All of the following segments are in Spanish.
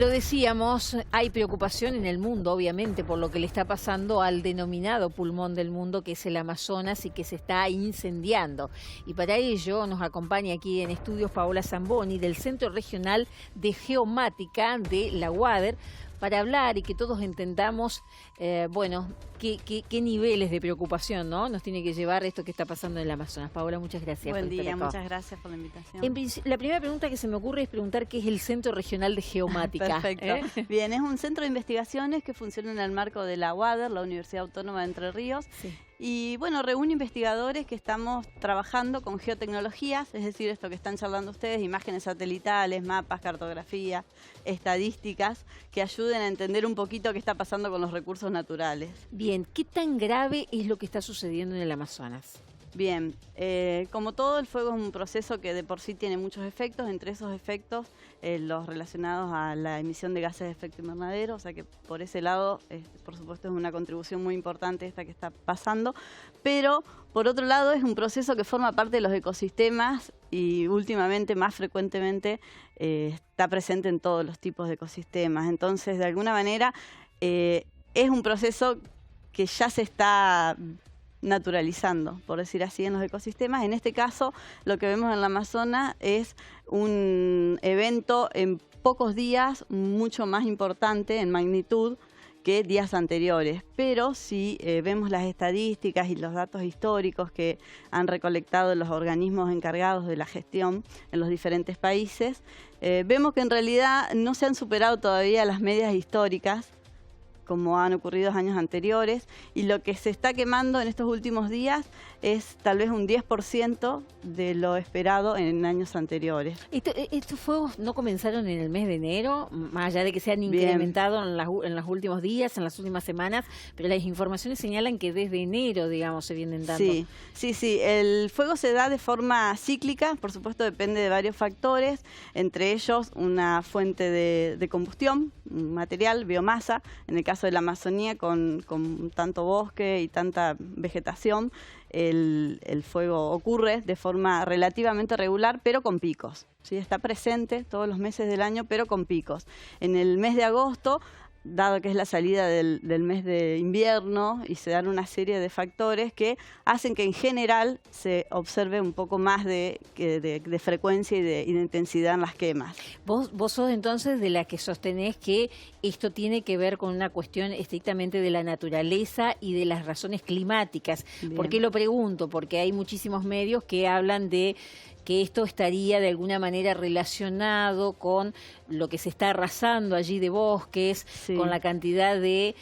Lo decíamos, hay preocupación en el mundo, obviamente, por lo que le está pasando al denominado pulmón del mundo, que es el Amazonas y que se está incendiando. Y para ello nos acompaña aquí en estudios Paola Zamboni, del Centro Regional de Geomática de la UADER, para hablar y que todos entendamos, qué niveles de preocupación, ¿no?, nos tiene que llevar esto que está pasando en el Amazonas. Paola, muchas gracias. Buen día, muchas gracias por la invitación. La primera pregunta que se me ocurre es preguntar qué es el Centro Regional de Geomática. Perfecto. Bien, es un centro de investigaciones que funciona en el marco de la UADER, la Universidad Autónoma de Entre Ríos. Sí. Y bueno, reúne investigadores que estamos trabajando con geotecnologías, es decir, esto que están charlando ustedes, imágenes satelitales, mapas, cartografía, estadísticas, que ayuden a entender un poquito qué está pasando con los recursos naturales. Bien, ¿qué tan grave es lo que está sucediendo en el Amazonas? Bien, como todo, el fuego es un proceso que de por sí tiene muchos efectos, entre esos efectos los relacionados a la emisión de gases de efecto invernadero, o sea que por ese lado, por supuesto, es una contribución muy importante esta que está pasando, pero por otro lado es un proceso que forma parte de los ecosistemas y últimamente, más frecuentemente, está presente en todos los tipos de ecosistemas. Entonces, de alguna manera, es un proceso que ya se está naturalizando, por decir así, en los ecosistemas. En este caso, lo que vemos en el Amazonas es un evento en pocos días mucho más importante en magnitud que días anteriores. Pero si vemos las estadísticas y los datos históricos que han recolectado los organismos encargados de la gestión en los diferentes países, vemos que en realidad no se han superado todavía las medias históricas como han ocurrido años anteriores, y lo que se está quemando en estos últimos días es tal vez un 10% de lo esperado en años anteriores. ¿Estos fuegos no comenzaron en el mes de enero, más allá de que se han incrementado en los últimos días, en las últimas semanas, pero las informaciones señalan que desde enero, digamos, se vienen dando? Sí, el fuego se da de forma cíclica, por supuesto depende de varios factores, entre ellos una fuente de combustión, un material, biomasa, en el caso de la Amazonía con tanto bosque y tanta vegetación, el fuego ocurre de forma relativamente regular, pero con picos. ¿Sí? Está presente todos los meses del año, pero con picos. En el mes de agosto, dado que es la salida del mes de invierno, y se dan una serie de factores que hacen que en general se observe un poco más de frecuencia y de intensidad en las quemas. Vos sos entonces de la que sostenés que esto tiene que ver con una cuestión estrictamente de la naturaleza y de las razones climáticas. Bien. ¿Por qué lo pregunto? Porque hay muchísimos medios que hablan de que esto estaría de alguna manera relacionado con lo que se está arrasando allí de bosques, sí, con la cantidad de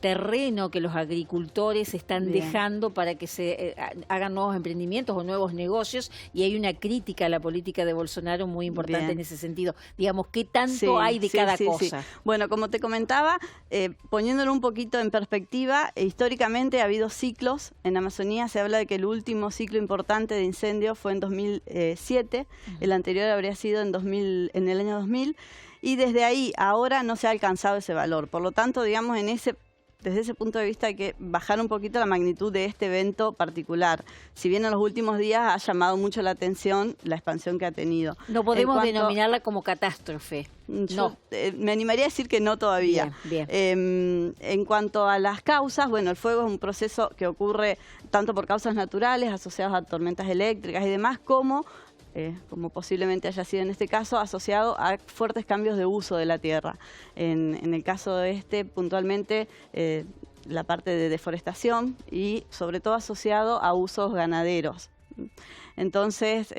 terreno que los agricultores están dejando para que se hagan nuevos emprendimientos o nuevos negocios, y hay una crítica a la política de Bolsonaro muy importante en ese sentido. Digamos, ¿qué tanto hay de cada cosa? Bueno, como te comentaba, poniéndolo un poquito en perspectiva, históricamente ha habido ciclos. En Amazonía se habla de que el último ciclo importante de incendio fue en 2007, el anterior habría sido en el año 2000, y desde ahí ahora no se ha alcanzado ese valor. Por lo tanto, digamos, desde ese punto de vista hay que bajar un poquito la magnitud de este evento particular. Si bien en los últimos días ha llamado mucho la atención la expansión que ha tenido. No podemos denominarla como catástrofe. No. Me animaría a decir que no todavía. Bien. En cuanto a las causas, bueno, el fuego es un proceso que ocurre tanto por causas naturales asociadas a tormentas eléctricas y demás, como posiblemente haya sido en este caso, asociado a fuertes cambios de uso de la tierra. En el caso de puntualmente, la parte de deforestación y sobre todo asociado a usos ganaderos. Entonces,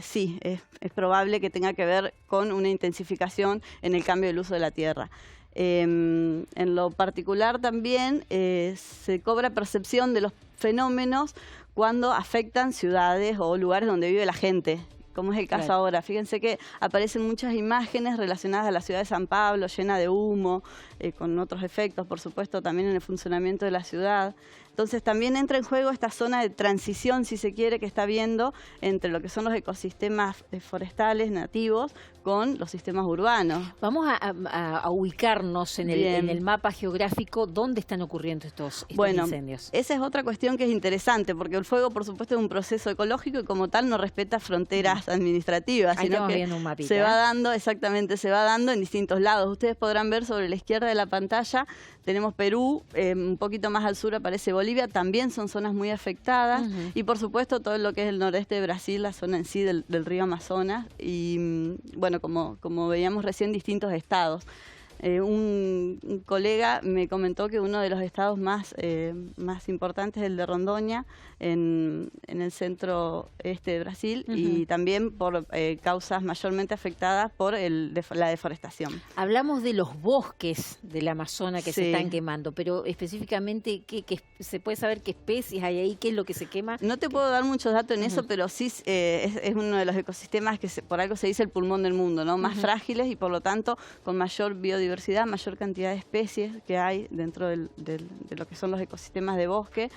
sí, es probable que tenga que ver con una intensificación en el cambio del uso de la tierra. En lo particular también se cobra percepción de los fenómenos cuando afectan ciudades o lugares donde vive la gente, como es el caso ahora. Fíjense que aparecen muchas imágenes relacionadas a la ciudad de San Pablo, llena de humo, con otros efectos, por supuesto, también en el funcionamiento de la ciudad. Entonces también entra en juego esta zona de transición, si se quiere, que está habiendo entre lo que son los ecosistemas forestales nativos con los sistemas urbanos. Vamos a ubicarnos en el mapa geográfico. ¿Dónde están ocurriendo estos incendios? Esa es otra cuestión que es interesante, porque el fuego, por supuesto, es un proceso ecológico y como tal no respeta fronteras tareas administrativas, Ahí sino estamos que viendo un mapita. se va dando, exactamente, se va dando en distintos lados. Ustedes podrán ver sobre la izquierda de la pantalla, tenemos Perú, un poquito más al sur aparece Bolivia, también son zonas muy afectadas, y por supuesto todo lo que es el noreste de Brasil, la zona en sí del río Amazonas, y bueno, como veíamos recién, distintos estados. Un colega me comentó que uno de los estados más importantes es el de Rondônia, en el centro este de Brasil, y también por causas mayormente afectadas por la deforestación. Hablamos de los bosques del Amazonas que se Sí. están quemando, pero específicamente, ¿se puede saber qué especies hay ahí? ¿Qué es lo que se quema? No te puedo dar muchos datos en eso, pero sí es uno de los ecosistemas que por algo se dice el pulmón del mundo, ¿no? Más frágiles y por lo tanto con mayor biodiversidad, mayor cantidad de especies que hay dentro de lo que son los ecosistemas de bosque,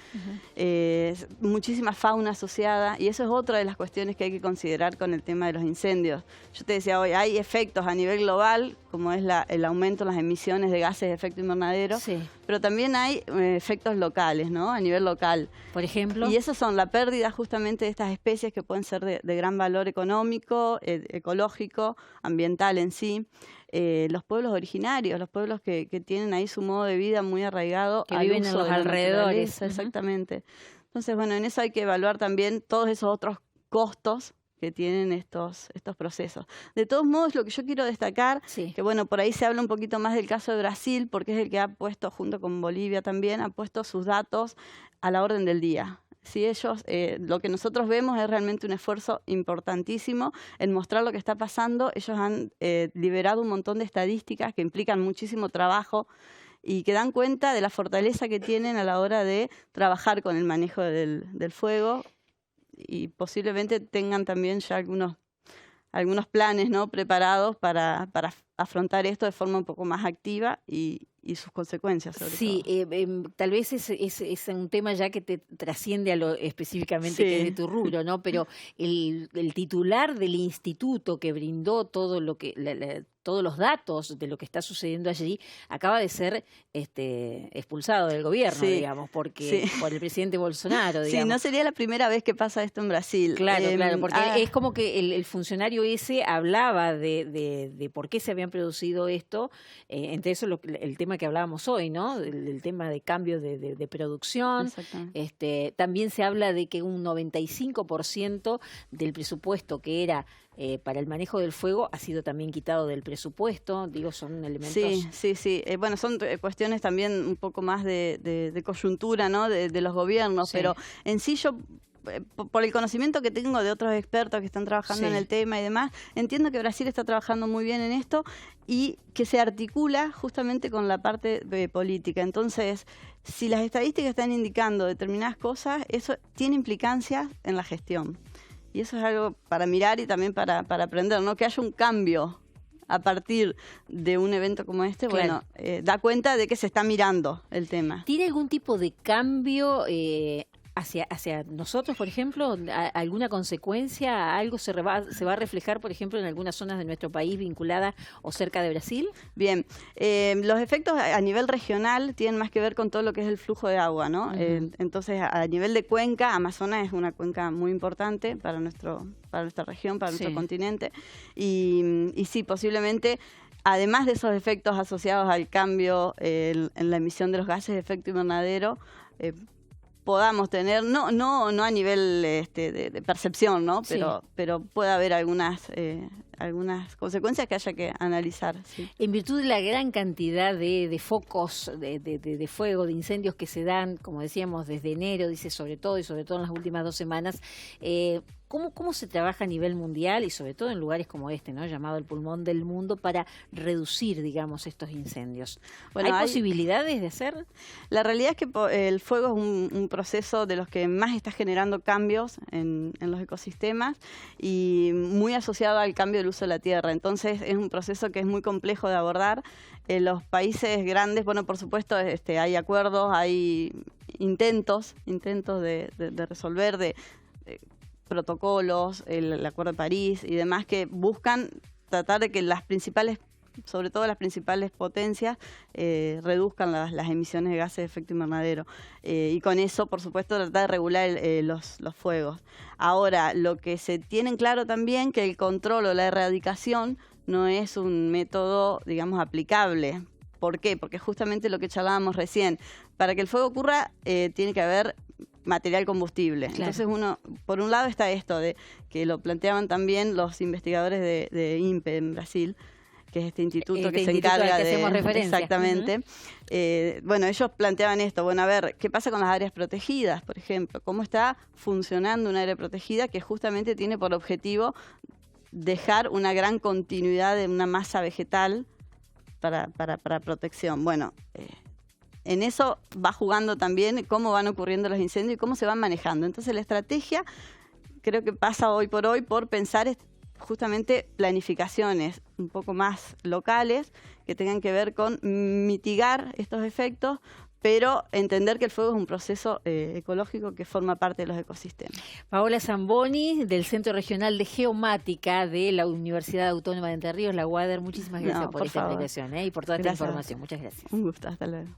muchísima fauna asociada, y eso es otra de las cuestiones que hay que considerar con el tema de los incendios. Yo te decía hoy, hay efectos a nivel global, como es el aumento en las emisiones de gases de efecto invernadero, Sí. pero también hay efectos locales, ¿no? A nivel local. Por ejemplo. Y esos son la pérdida justamente de estas especies que pueden ser de gran valor económico, ecológico, ambiental en sí. Los pueblos originarios, los pueblos que tienen ahí su modo de vida muy arraigado Que al viven en uso los de la alrededores. naturaleza, exactamente. Entonces, bueno, en eso hay que evaluar también todos esos otros costos que tienen estos procesos. De todos modos, lo que yo quiero destacar, Sí. que bueno, por ahí se habla un poquito más del caso de Brasil, porque es el que ha puesto, junto con Bolivia también, ha puesto sus datos a la orden del día. Si ellos, lo que nosotros vemos es realmente un esfuerzo importantísimo en mostrar lo que está pasando. Ellos han liberado un montón de estadísticas que implican muchísimo trabajo y que dan cuenta de la fortaleza que tienen a la hora de trabajar con el manejo del fuego, y posiblemente tengan también ya algunos planes, ¿no?, preparados para afrontar esto de forma un poco más activa y sus consecuencias sobre Sí, todo. tal vez es un tema ya que te trasciende a lo específicamente que es de Sí. tu rubro, ¿no? Pero el titular del instituto que brindó todo lo que todos los datos de lo que está sucediendo allí acaba de ser expulsado del gobierno, Sí, digamos, porque sí. por el presidente Bolsonaro, Sí, digamos. no sería la primera vez que pasa esto en Brasil. Claro, claro, porque Ah, es como que el funcionario ese hablaba de por qué se habían producido esto, entre eso el tema que hablábamos hoy, ¿no? El tema de cambio de producción. exactamente. También se habla de que un 95% del presupuesto que era para el manejo del fuego ha sido también quitado del presupuesto. Digo, son elementos... Sí. Bueno, son cuestiones también un poco más de coyuntura, ¿no?, de los gobiernos, Sí. pero en sí yo, por el conocimiento que tengo de otros expertos que están trabajando Sí. en el tema y demás, entiendo que Brasil está trabajando muy bien en esto y que se articula justamente con la parte política. Entonces, si las estadísticas están indicando determinadas cosas, eso tiene implicancias en la gestión. Y eso es algo para mirar y también para aprender, ¿no? Que haya un cambio a partir de un evento como este, Claro. bueno, da cuenta de que se está mirando el tema. ¿Tiene algún tipo de cambio hacia nosotros, por ejemplo? ¿Alguna consecuencia? ¿Algo se va a reflejar, por ejemplo, en algunas zonas de nuestro país vinculadas o cerca de Brasil? Bien, los efectos a nivel regional tienen más que ver con todo lo que es el flujo de agua, ¿no? Entonces, a nivel de cuenca, Amazonas es una cuenca muy importante para nuestra región, para nuestro continente, y sí, posiblemente, además de esos efectos asociados al cambio en la emisión de los gases de efecto invernadero, podamos tener, no a nivel de percepción, ¿no? Pero puede haber algunas consecuencias que haya que analizar. Sí. En virtud de la gran cantidad de focos de fuego, de incendios que se dan, como decíamos, desde enero, dice sobre todo en las últimas 2 semanas, ¿cómo se trabaja a nivel mundial y sobre todo en lugares como este, ¿no?, llamado el pulmón del mundo, para reducir, digamos, estos incendios? Bueno, ¿hay posibilidades de hacer? La realidad es que el fuego es un proceso de los que más está generando cambios en los ecosistemas y muy asociado al cambio del uso de la tierra. Entonces es un proceso que es muy complejo de abordar. En los países grandes, bueno, por supuesto, hay acuerdos, hay intentos de resolver, de protocolos, el Acuerdo de París y demás, que buscan tratar de que las principales sobre todo las principales potencias, reduzcan las emisiones de gases de efecto invernadero. Y con eso, por supuesto, tratar de regular los fuegos. Ahora, lo que se tiene en claro también que el control o la erradicación no es un método, digamos, aplicable. ¿Por qué? Porque justamente lo que charlábamos recién, para que el fuego ocurra tiene que haber material combustible. Claro. Entonces por un lado está esto, de que lo planteaban también los investigadores de INPE en Brasil, que es este instituto que se encarga de... hacemos referencia. Exactamente. Bueno, ellos planteaban esto, bueno, a ver, ¿qué pasa con las áreas protegidas, por ejemplo? ¿Cómo está funcionando una área protegida que justamente tiene por objetivo dejar una gran continuidad de una masa vegetal para protección? Bueno, en eso va jugando también cómo van ocurriendo los incendios y cómo se van manejando. Entonces la estrategia creo que pasa hoy por pensar justamente planificaciones un poco más locales que tengan que ver con mitigar estos efectos, pero entender que el fuego es un proceso ecológico que forma parte de los ecosistemas. Paola Zamboni, del Centro Regional de Geomática de la Universidad Autónoma de Entre Ríos, la UADER, muchísimas gracias por esta explicación y por toda esta información. Muchas gracias. Un gusto, hasta luego.